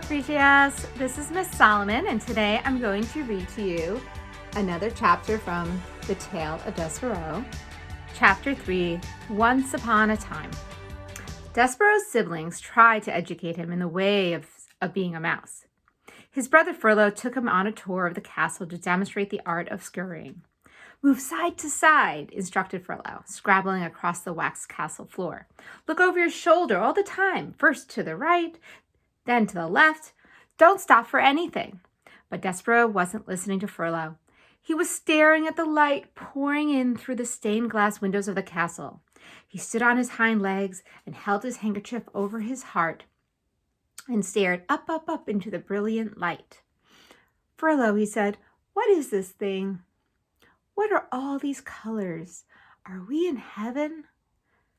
3GS, this is Miss Solomon, and today I'm going to read to you another chapter from The Tale of Despereaux. Chapter 3, Once Upon a Time. Despereaux's siblings tried to educate him in the way of being a mouse. His brother Furlough took him on a tour of the castle to demonstrate the art of scurrying. Move side to side, instructed Furlough, scrabbling across the waxed castle floor. Look over your shoulder all the time, first to the right, then to the left. Don't stop for anything. But Despereaux wasn't listening to Furlough. He was staring at the light pouring in through the stained glass windows of the castle. He stood on his hind legs and held his handkerchief over his heart and stared up into the brilliant light. Furlough, he said, what is this thing? What are all these colors? Are we in heaven?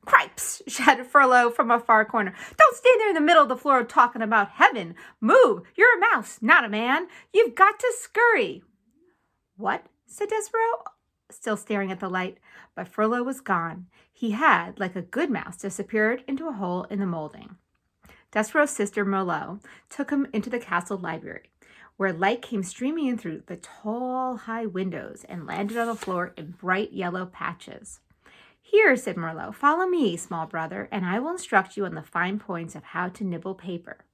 Cripes, shouted Furlough from a far corner. Don't stand there in the middle of the floor talking about heaven. Move, you're a mouse, not a man. You've got to scurry. What? Said Despereaux, still staring at the light. But Furlough was gone. He had, like a good mouse, disappeared into a hole in the molding. Despereaux's sister Merlot took him into the castle library, where light came streaming in through the tall, high windows and landed on the floor in bright yellow patches. Here, said Merlot, follow me, small brother, and I will instruct you on the fine points of how to nibble paper.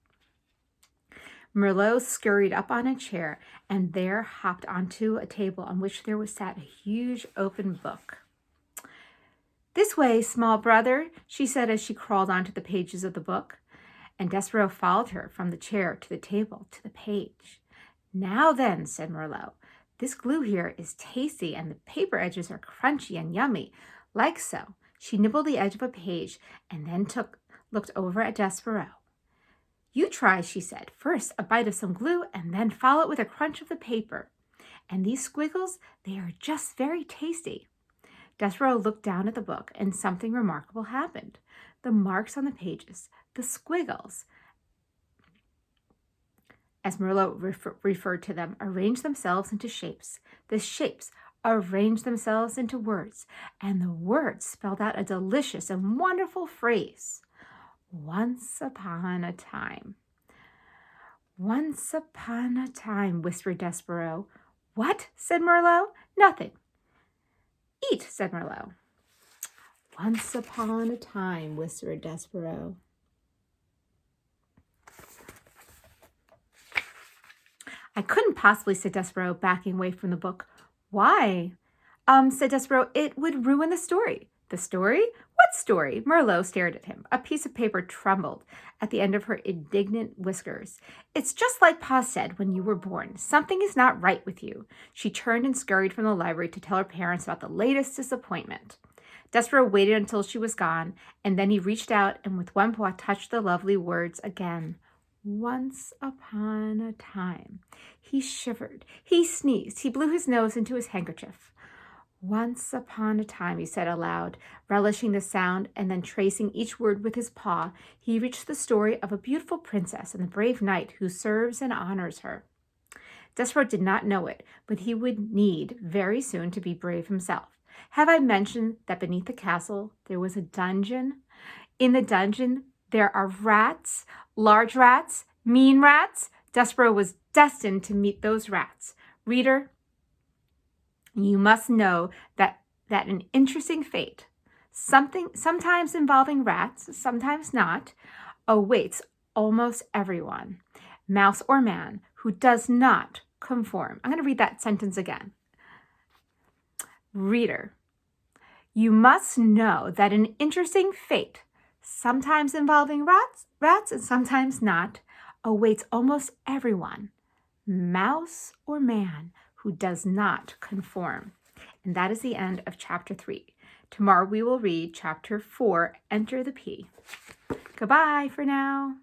Merlot scurried up on a chair and there hopped onto a table on which there was sat a huge open book. This way, small brother, she said as she crawled onto the pages of the book, and Despereaux followed her from the chair to the table to the page. Now then, said Merlot, this glue here is tasty and the paper edges are crunchy and yummy. Like so, she nibbled the edge of a page and then looked over at Despereaux. You try, she said, first a bite of some glue and then follow it with a crunch of the paper. And these squiggles, they are just very tasty. Despereaux looked down at the book and something remarkable happened. The marks on the pages, the squiggles, as Merlot referred to them, arranged themselves into shapes. The shapes arranged themselves into words, and the words spelled out a delicious and wonderful phrase. Once upon a time. Once upon a time, whispered Despereaux. What? Said Merlot. Nothing. Eat, said Merlot. Once upon a time, whispered Despereaux. I couldn't possibly, said Despereaux, backing away from the book. Why? Said Despereaux, it would ruin the story. The story? What story? Merlot stared at him. A piece of paper trembled at the end of her indignant whiskers. It's just like Pa said when you were born. Something is not right with you. She turned and scurried from the library to tell her parents about the latest disappointment. Despereaux waited until she was gone, and then he reached out and with one paw touched the lovely words again. Once upon a time. He shivered. He sneezed. He blew his nose into his handkerchief. Once upon a time, he said aloud, relishing the sound, and then tracing each word with his paw, he reached the story of a beautiful princess and the brave knight who serves and honors her. Despereaux did not know it, but he would need very soon to be brave himself. Have I mentioned that beneath the castle there was a dungeon? In the dungeon there are rats, large rats, mean rats. Despereaux was destined to meet those rats. Reader, you must know that an interesting fate, sometimes involving rats, sometimes not, awaits almost everyone, mouse or man, who does not conform. I'm going to read that sentence again. Reader, you must know that an interesting fate, sometimes involving rats and sometimes not, awaits almost everyone, mouse or man, who does not conform. And that is the end of chapter 3. Tomorrow we will read chapter 4, Enter the P. Goodbye for now.